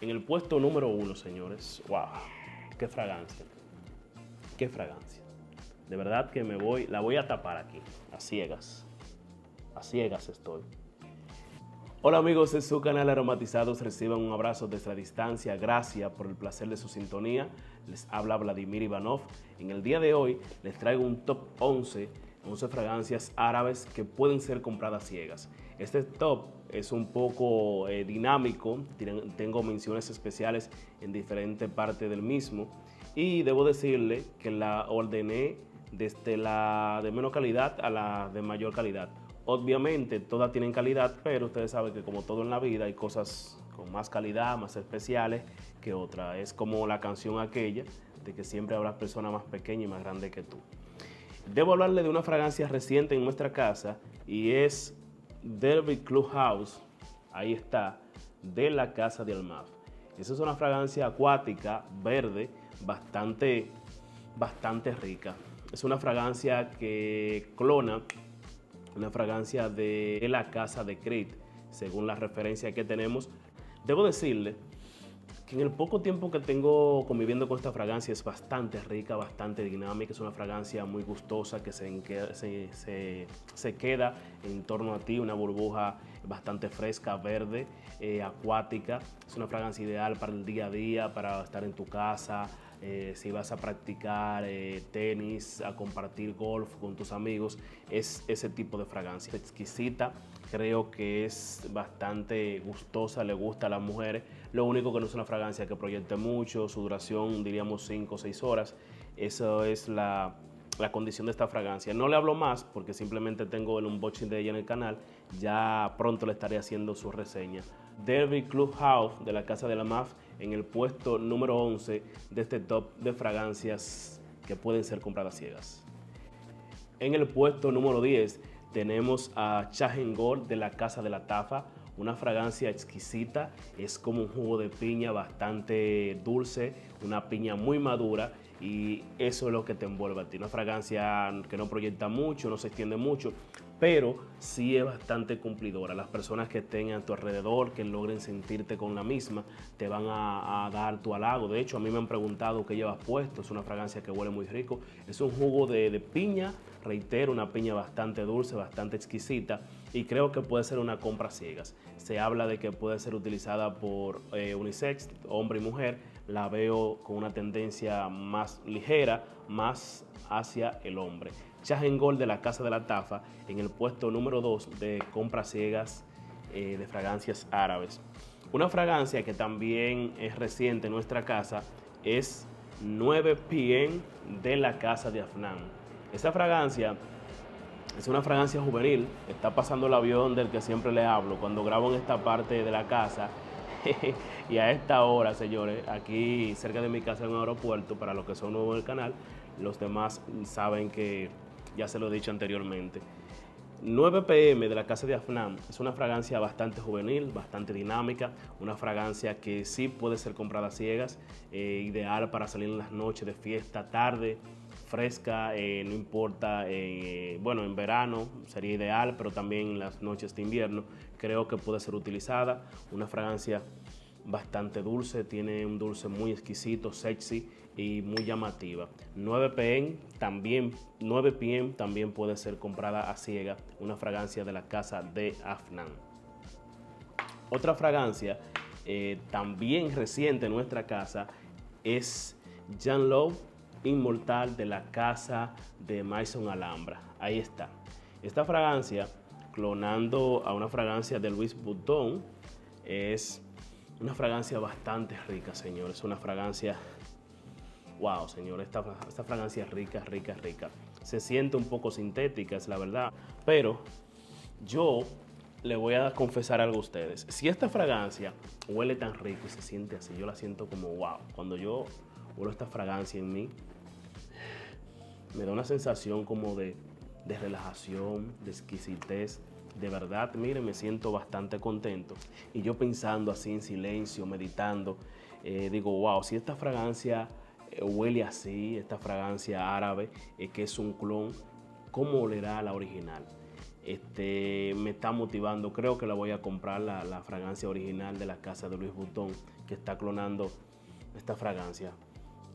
En el puesto número 1, señores, wow, qué fragancia, qué fragancia. De verdad que la voy a tapar aquí, a ciegas estoy. Hola amigos de su canal Aromatizados, reciban un abrazo desde la distancia, gracias por el placer de su sintonía. Les habla Vladimir Ivanov. En el día de hoy les traigo un top 11 fragancias árabes que pueden ser compradas ciegas. Este top es un poco dinámico, tengo menciones especiales en diferentes partes del mismo y debo decirle que la ordené desde la de menos calidad a la de mayor calidad. Obviamente todas tienen calidad, pero ustedes saben que como todo en la vida hay cosas con más calidad, más especiales que otras. Es como la canción aquella de que siempre habrá personas más pequeñas y más grandes que tú. Debo hablarle de una fragancia reciente en nuestra casa y es Derby Clubhouse, ahí está, de la casa de Almaf. Esa es una fragancia acuática, verde, bastante rica. Es una fragancia que clona una fragancia de la casa de Creed, según la referencia que tenemos. Debo decirle que en el poco tiempo que tengo conviviendo con esta fragancia es bastante rica, bastante dinámica, es una fragancia muy gustosa que se queda en torno a ti, una burbuja bastante fresca, verde, acuática. Es una fragancia ideal para el día a día, para estar en tu casa, si vas a practicar tenis, a compartir golf con tus amigos, es ese tipo de fragancia. Exquisita, creo que es bastante gustosa, le gusta a las mujeres. Lo único que no es una fragancia que proyecte mucho, su duración diríamos 5 o 6 horas. Eso es la condición de esta fragancia. No le hablo más porque simplemente tengo el unboxing de ella en el canal. Ya pronto le estaré haciendo su reseña. Derby Clubhouse de la casa de la MAF en el puesto número 11 de este top de fragancias que pueden ser compradas ciegas. En el puesto número 10 tenemos a Chahen Gold de la casa de la Tafa, una fragancia exquisita, es como un jugo de piña bastante dulce, una piña muy madura y eso es lo que te envuelve a ti. Una fragancia que no proyecta mucho, no se extiende mucho, pero sí es bastante cumplidora. Las personas que estén a tu alrededor, que logren sentirte con la misma, te van a dar tu halago. De hecho, a mí me han preguntado qué llevas puesto. Es una fragancia que huele muy rico. Es un jugo de piña, reitero, una piña bastante dulce, bastante exquisita y creo que puede ser una compra ciegas. Se habla de que puede ser utilizada por unisex, hombre y mujer. La veo con una tendencia más ligera, más hacia el hombre. Chahen Gold de la casa de la Tafa en el puesto número 2 de compras ciegas de fragancias árabes. Una fragancia que también es reciente en nuestra casa es 9 PM de la casa de Afnan. Esta fragancia es una fragancia juvenil, está pasando el avión del que siempre le hablo cuando grabo en esta parte de la casa. Y a esta hora, señores, aquí cerca de mi casa hay un aeropuerto, para los que son nuevos en el canal, los demás saben que ya se lo he dicho anteriormente. 9 PM de la casa de Afnan es una fragancia bastante juvenil, bastante dinámica, una fragancia que sí puede ser comprada a ciegas, ideal para salir en las noches de fiesta, tarde, fresca, no importa, bueno, en verano sería ideal, pero también en las noches de invierno creo que puede ser utilizada. Una fragancia bastante dulce, tiene un dulce muy exquisito, sexy y muy llamativa. 9 PM también puede ser comprada a ciega, una fragancia de la casa de Afnan. Otra fragancia también reciente en nuestra casa es Jean Love Inmortal de la casa de Maison Alhambra. Ahí está. Esta fragancia, clonando a una fragancia de Louis Vuitton, es una fragancia bastante rica, señores. Una fragancia, wow, señor, esta fragancia es rica, rica, rica. Se siente un poco sintética, es la verdad, pero yo le voy a confesar algo a ustedes. Si esta fragancia huele tan rico y se siente así, yo la siento como wow. Cuando yo huelo esta fragancia en mí, me da una sensación como de relajación, de exquisitez. De verdad, mire, me siento bastante contento. Y yo pensando así en silencio, meditando, digo, wow, si esta fragancia huele así, esta fragancia árabe, que es un clon, ¿cómo olerá la original? Me está motivando, creo que la voy a comprar, la fragancia original de la casa de Louis Vuitton, que está clonando esta fragancia.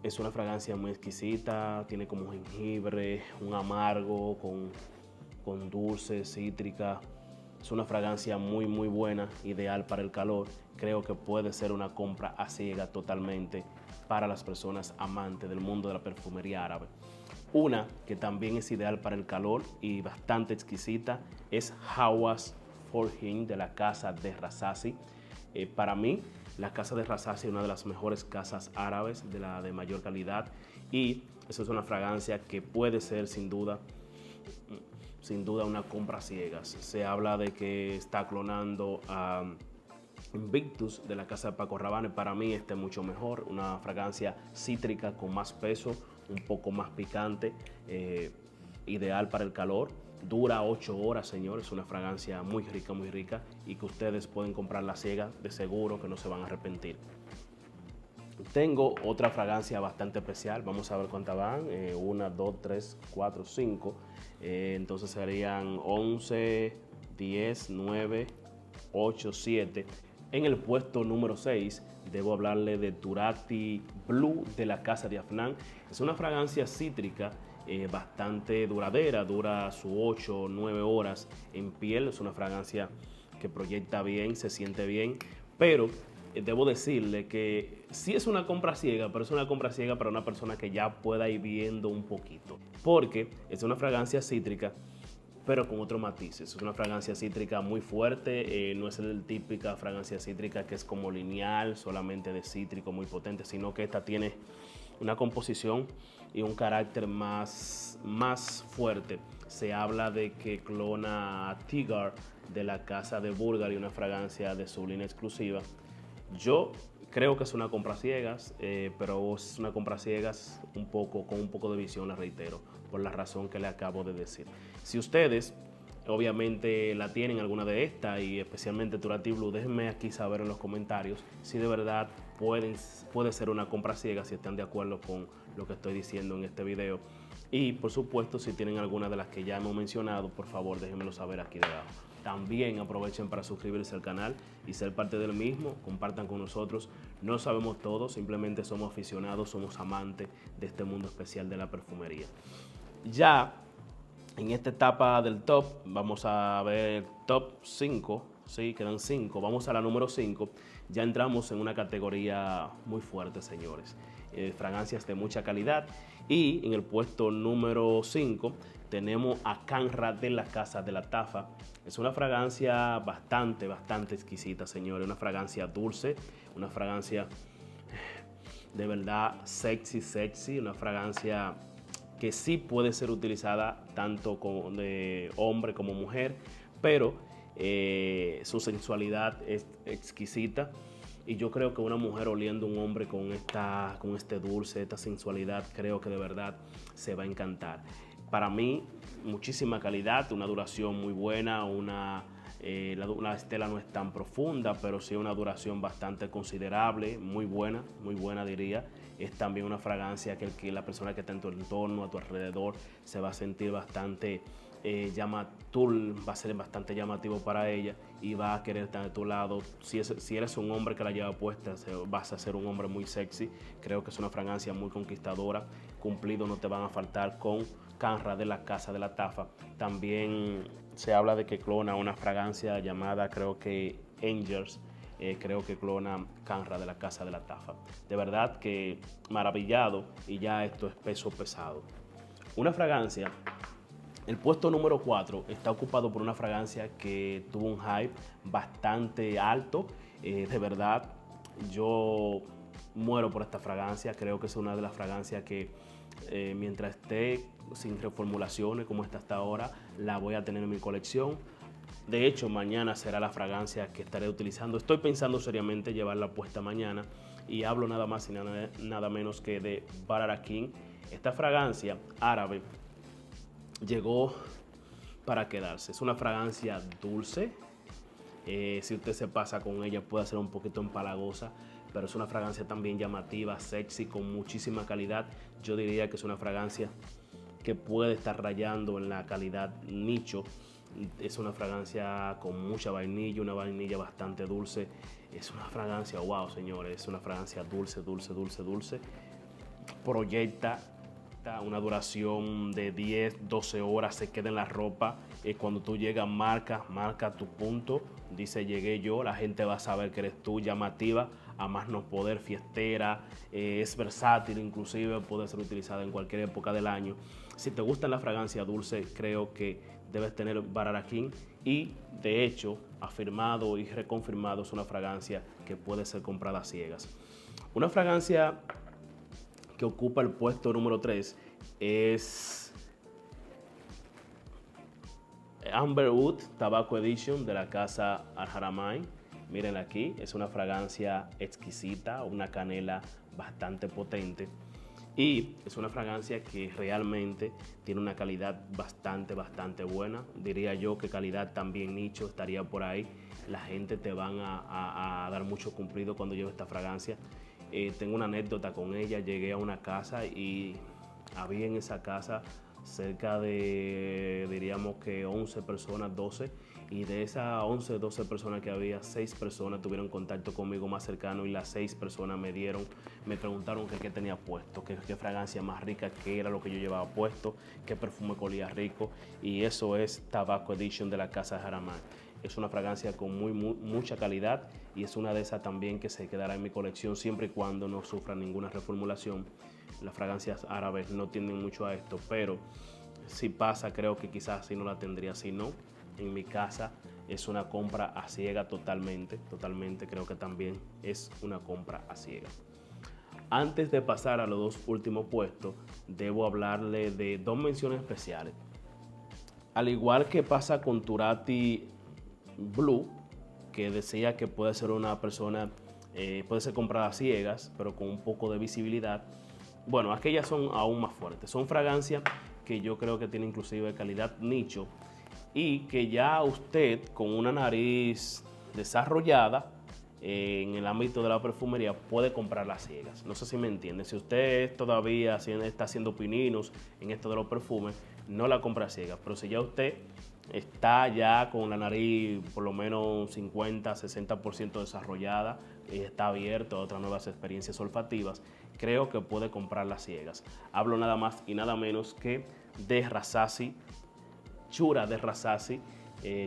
Es una fragancia muy exquisita, tiene como jengibre, un amargo con dulce, cítrica. Es una fragancia muy buena, ideal para el calor. Creo que puede ser una compra a ciega totalmente para las personas amantes del mundo de la perfumería árabe. Una que también es ideal para el calor y bastante exquisita es Hawas Forhin de la casa de Rasasi. Para mí, la casa de Rasasi es una de las mejores casas árabes, de mayor calidad, y eso es una fragancia que puede ser sin duda una compra a ciegas. Se habla de que está clonando a Invictus de la casa de Paco Rabanne. Para mí este es mucho mejor, una fragancia cítrica con más peso, un poco más picante, ideal para el calor. Dura 8 horas, señores, una fragancia muy rica y que ustedes pueden comprarla ciega, de seguro que no se van a arrepentir. Tengo otra fragancia bastante especial, vamos a ver cuántas van, 1, 2, 3, 4, 5, entonces serían 11, 10, 9, 8, 7. En el puesto número 6 debo hablarle de Turati Blue de la casa de Afnan. Es una fragancia cítrica bastante duradera, dura sus 8 o 9 horas en piel. Es una fragancia que proyecta bien, se siente bien, pero debo decirle que sí es una compra ciega, pero es una compra ciega para una persona que ya pueda ir viendo un poquito, porque es una fragancia cítrica pero con otros matices. Es una fragancia cítrica muy fuerte, no es la típica fragancia cítrica que es como lineal, solamente de cítrico muy potente, sino que esta tiene una composición y un carácter más fuerte. Se habla de que clona a Tigar de la casa de Bulgari, una fragancia de su línea exclusiva. Yo creo que es una compra ciegas, pero es una compra ciegas con un poco de visión, la reitero, por la razón que le acabo de decir. Si ustedes obviamente la tienen alguna de estas y especialmente Turati Blue, déjenme aquí saber en los comentarios si de verdad puede ser una compra ciega, si están de acuerdo con lo que estoy diciendo en este video. Y por supuesto, si tienen alguna de las que ya hemos mencionado, por favor déjenmelo saber aquí debajo. También aprovechen para suscribirse al canal y ser parte del mismo, compartan con nosotros. No sabemos todo, simplemente somos aficionados, somos amantes de este mundo especial de la perfumería. Ya en esta etapa del top, vamos a ver top 5, sí, quedan 5, vamos a la número 5. Ya entramos en una categoría muy fuerte, señores. Fragancias de mucha calidad. Y en el puesto número 5 tenemos a Canra de la casa de la Tafa. Es una fragancia bastante exquisita, señores. Una fragancia dulce, una fragancia de verdad sexy, una fragancia que sí puede ser utilizada tanto de hombre como mujer, pero su sensualidad es exquisita. Y yo creo que una mujer oliendo a un hombre con este dulce, esta sensualidad, creo que de verdad se va a encantar. Para mí, muchísima calidad, una duración muy buena, la estela no es tan profunda, pero sí una duración bastante considerable, muy buena diría. Es también una fragancia que la persona que está en tu entorno, a tu alrededor, se va a sentir bastante va a ser bastante llamativo para ella y va a querer estar de tu lado. Si eres un hombre que la lleva puesta, vas a ser un hombre muy sexy. Creo que es una fragancia muy conquistadora. Cumplido no te van a faltar con Canra de la casa de la Tafa. También se habla de que clona una fragancia llamada, creo que Angels. Creo que clona Canra de la casa de la Tafa. De verdad que maravillado, y ya esto es peso pesado. Una fragancia. El puesto número 4 está ocupado por una fragancia que tuvo un hype bastante alto. De verdad, yo muero por esta fragancia. Creo que es una de las fragancias que mientras esté sin reformulaciones como está hasta ahora, la voy a tener en mi colección. De hecho, mañana será la fragancia que estaré utilizando. Estoy pensando seriamente llevarla puesta mañana y hablo nada más y nada menos que de Barara King. Esta fragancia árabe llegó para quedarse. Es una fragancia dulce. Si usted se pasa con ella puede ser un poquito empalagosa, pero es una fragancia también llamativa, sexy, con muchísima calidad. Yo diría que es una fragancia que puede estar rayando en la calidad nicho. Es una fragancia con mucha vainilla, una vainilla bastante dulce. Es una fragancia, wow, señores, es una fragancia dulce, dulce, dulce, dulce. Proyecta una duración de 10, 12 horas, se queda en la ropa. Cuando tú llegas, marca tu punto, dice llegué yo, la gente va a saber que eres tú, llamativa, a más no poder, fiestera, es versátil, inclusive puede ser utilizada en cualquier época del año. Si te gusta la fragancia dulce, creo que debes tener Barara King, y de hecho, afirmado y reconfirmado, es una fragancia que puede ser comprada a ciegas. Una fragancia que ocupa el puesto número 3 es Amberwood Tobacco Edition de la casa Al Haramain. Miren aquí, es una fragancia exquisita, una canela bastante potente, y es una fragancia que realmente tiene una calidad bastante buena. Diría yo que calidad también nicho estaría por ahí. La gente te van a dar mucho cumplido cuando lleve esta fragancia. Tengo una anécdota con ella. Llegué a una casa y había en esa casa cerca de, diríamos que 11 personas, 12, y de esas 11, 12 personas que había, 6 personas tuvieron contacto conmigo más cercano, y las 6 personas me preguntaron qué tenía puesto, qué fragancia más rica, qué era lo que yo llevaba puesto, qué perfume colía rico, y eso es Tobacco Edition de la casa Al Haramain. Es una fragancia con mucha calidad, y es una de esas también que se quedará en mi colección siempre y cuando no sufra ninguna reformulación. Las fragancias árabes no tienden mucho a esto, pero si pasa, creo que quizás si no la tendría. Si no, en mi casa es una compra a ciega totalmente, creo que también es una compra a ciega. Antes de pasar a los dos últimos puestos, debo hablarle de dos menciones especiales. Al igual que pasa con Turati Blue, que decía que puede ser una persona, puede ser comprada a ciegas, pero con un poco de visibilidad. Bueno, aquellas son aún más fuertes. Son fragancias que yo creo que tienen inclusive calidad nicho, y que ya usted con una nariz desarrollada en el ámbito de la perfumería puede comprarlas ciegas. No sé si me entiende. Si usted todavía está haciendo pininos en esto de los perfumes, no la compra ciega. Pero si ya usted está ya con la nariz por lo menos 50, 60% desarrollada y está abierto a otras nuevas experiencias olfativas, creo que puede comprarlas ciegas. Hablo nada más y nada menos que de Razazi, Chura de Razazi,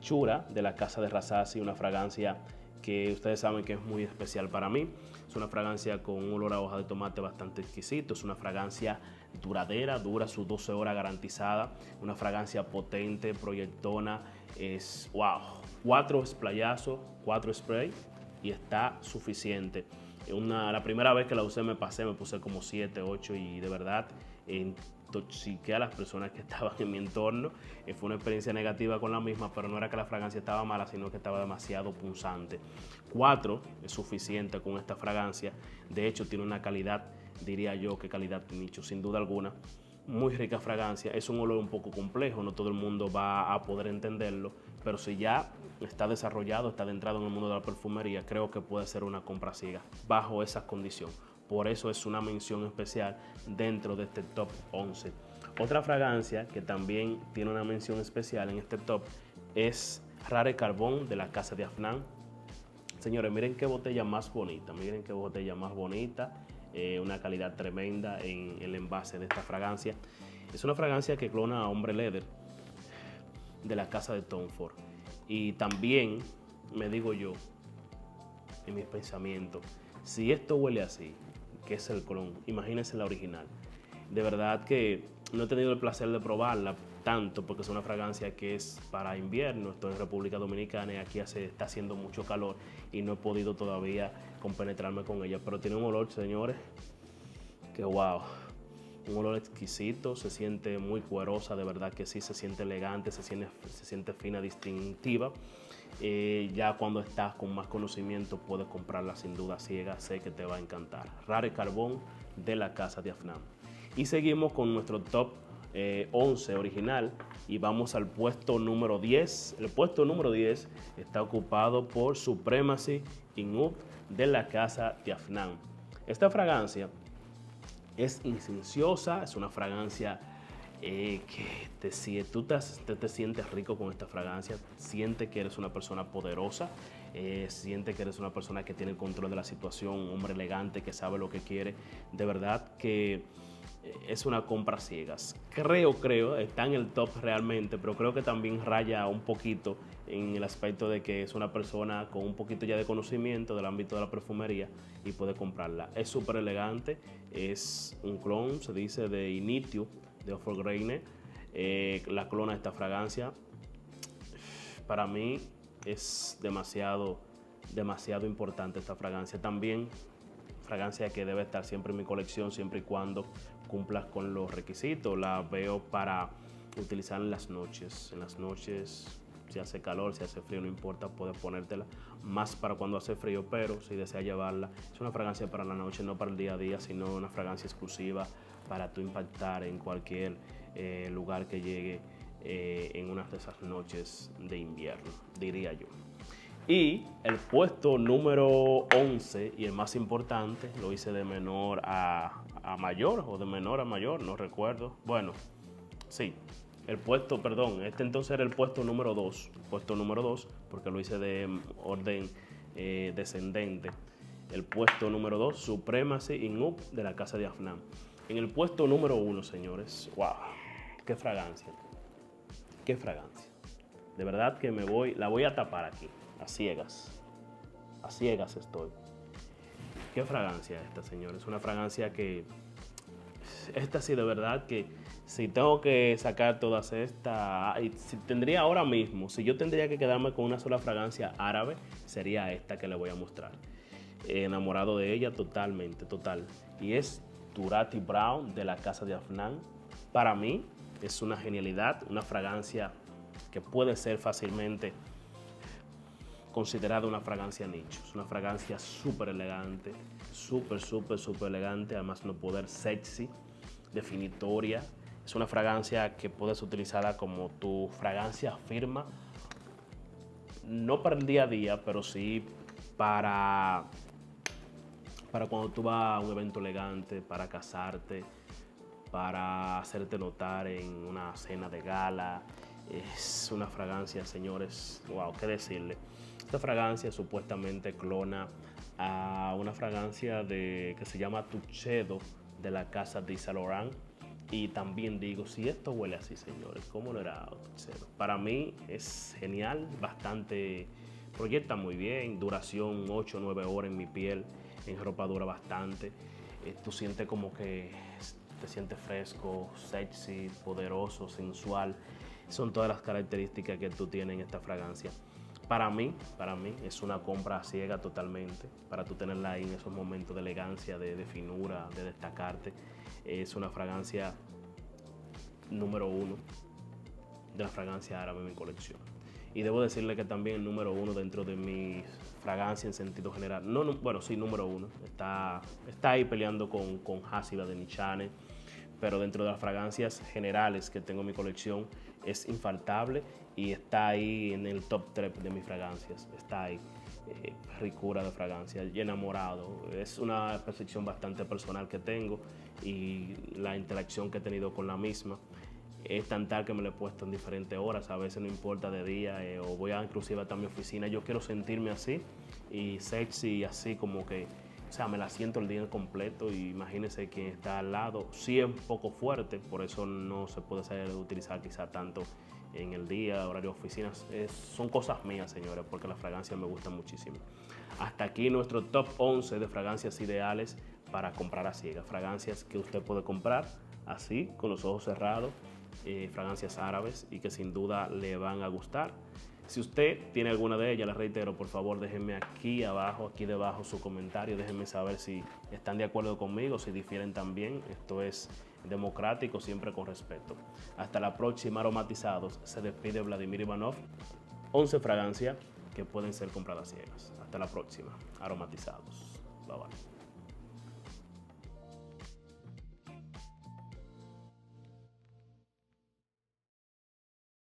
Chura de la casa de Razazi, una fragancia que ustedes saben que es muy especial para mí. Es una fragancia con un olor a hoja de tomate bastante exquisito. Es una fragancia duradera, dura sus 12 horas garantizada. Una fragancia potente, proyectona. Es wow, 4 splayazos, 4 spray, y está suficiente. La primera vez que la usé me puse como 7, 8, y de verdad intoxiqué a las personas que estaban en mi entorno. Fue una experiencia negativa con la misma, pero no era que la fragancia estaba mala, sino que estaba demasiado punzante. 4 es suficiente con esta fragancia. De hecho, tiene una calidad, diría yo que calidad nicho, sin duda alguna. Muy rica fragancia. Es un olor un poco complejo, no todo el mundo va a poder entenderlo, pero si ya está desarrollado, está adentrado en el mundo de la perfumería, creo que puede ser una compra ciega bajo esas condiciones. Por eso es una mención especial dentro de este top 11. Otra fragancia que también tiene una mención especial en este top es Rare Carbon de la casa de Afnan. Señores, miren qué botella más bonita, miren qué botella más bonita. Una calidad tremenda en el envase de esta fragancia. Es una fragancia que clona a Hombre Leather de la casa de Tom Ford. Y también me digo yo, en mis pensamientos, si esto huele así, que es el clon, imagínense la original. De verdad que no he tenido el placer de probarla tanto, porque es una fragancia que es para invierno. Estoy en República Dominicana y aquí está haciendo mucho calor y no he podido todavía compenetrarme con ella, pero tiene un olor, señores, que wow, un olor exquisito, se siente muy cuerosa, de verdad que sí, se siente elegante, se siente fina, distintiva. Ya cuando estás con más conocimiento puedes comprarla sin duda ciega, sé que te va a encantar. Rare Carbon de la casa de Afnan. Y seguimos con nuestro top 11 original y vamos al puesto número 10. El puesto número 10 está ocupado por Supremacy in Oud de la casa de Afnan. Esta fragancia es inciensiosa, es una fragancia que tú te sientes rico con esta fragancia, siente que eres una persona poderosa, siente que eres una persona que tiene el control de la situación, un hombre elegante que sabe lo que quiere. De verdad que es una compra ciegas. Creo, está en el top realmente, pero creo que también raya un poquito en el aspecto de que es una persona con un poquito ya de conocimiento del ámbito de la perfumería y puede comprarla. Es súper elegante, es un clon, se dice, de Initio, de Offergrane. La clona de esta fragancia, para mí es demasiado importante esta fragancia. También fragancia que debe estar siempre en mi colección, siempre y cuando cumplas con los requisitos. La veo para utilizar en las noches. En las noches, si hace calor, si hace frío, no importa, puedes ponértela. Más para cuando hace frío, pero si deseas llevarla, es una fragancia para la noche, no para el día a día, sino una fragancia exclusiva para tú impactar en cualquier lugar que llegue en una de esas noches de invierno, diría yo. Y el puesto número 11, y el más importante, lo hice de menor a mayor o de menor a mayor, no recuerdo. Bueno, sí, este entonces era el puesto número 2, porque lo hice de orden descendente. El puesto número 2, Supremacy in Up de la casa de Afnan. En el puesto número 1, señores, wow, qué fragancia, qué fragancia. De verdad que la voy a tapar aquí. A ciegas estoy. ¿Qué fragancia esta, señores? Una fragancia que, esta sí, de verdad que si tengo que sacar todas estas, si tendría ahora mismo, si yo tendría que quedarme con una sola fragancia árabe, sería esta que le voy a mostrar. Enamorado de ella totalmente, total. Y es Turati Brown de la casa de Afnan. Para mí es una genialidad, una fragancia que puede ser fácilmente considerada una fragancia nicho. Es una fragancia súper elegante, súper elegante, además no poder sexy, definitoria. Es una fragancia que puedes utilizarla como tu fragancia firma, no para el día a día, pero sí para cuando tú vas a un evento elegante, para casarte, para hacerte notar en una cena de gala. Es una fragancia, señores, wow, qué decirle. Esta fragancia supuestamente clona a una fragancia que se llama Tuxedo de la casa de Saint Laurent. Y también digo, si esto huele así, señores, ¿cómo no era Tuxedo? Para mí es genial, bastante, proyecta muy bien, duración 8 o 9 horas en mi piel, en ropa dura bastante. Tú sientes como que te sientes fresco, sexy, poderoso, sensual. Son todas las características que tú tienes en esta fragancia. Para mí es una compra ciega totalmente, para tú tenerla ahí en esos momentos de elegancia, de finura, de destacarte. Es una fragancia número 1 de la fragancia árabe en mi colección. Y debo decirle que también el número 1 dentro de mi fragancia en sentido general, bueno, sí, número 1, está ahí peleando con Hasiba de Nichane, pero dentro de las fragancias generales que tengo en mi colección es infaltable y está ahí en el top 3 de mis fragancias. Está ahí, ricura de fragancia, y enamorado. Es una percepción bastante personal que tengo y la interacción que he tenido con la misma es tan tal que me lo he puesto en diferentes horas. A veces no importa de día o voy inclusive hasta mi oficina. Yo quiero sentirme así y sexy, así como que, o sea, me la siento el día completo. Y imagínense quien está al lado, sí es un poco fuerte, por eso no se puede utilizar quizá tanto en el día, horario de oficinas. Son cosas mías, señores, porque las fragancias me gustan muchísimo. Hasta aquí nuestro top 11 de fragancias ideales para comprar a ciegas. Fragancias que usted puede comprar así, con los ojos cerrados, fragancias árabes y que sin duda le van a gustar. Si usted tiene alguna de ellas, les reitero, por favor déjenme aquí debajo su comentario, déjenme saber si están de acuerdo conmigo, si difieren también. Esto es democrático, siempre con respeto. Hasta la próxima, aromatizados. Se despide Vladimir Ivanov. 11 fragancias que pueden ser compradas ciegas. Hasta la próxima, aromatizados. Bye bye.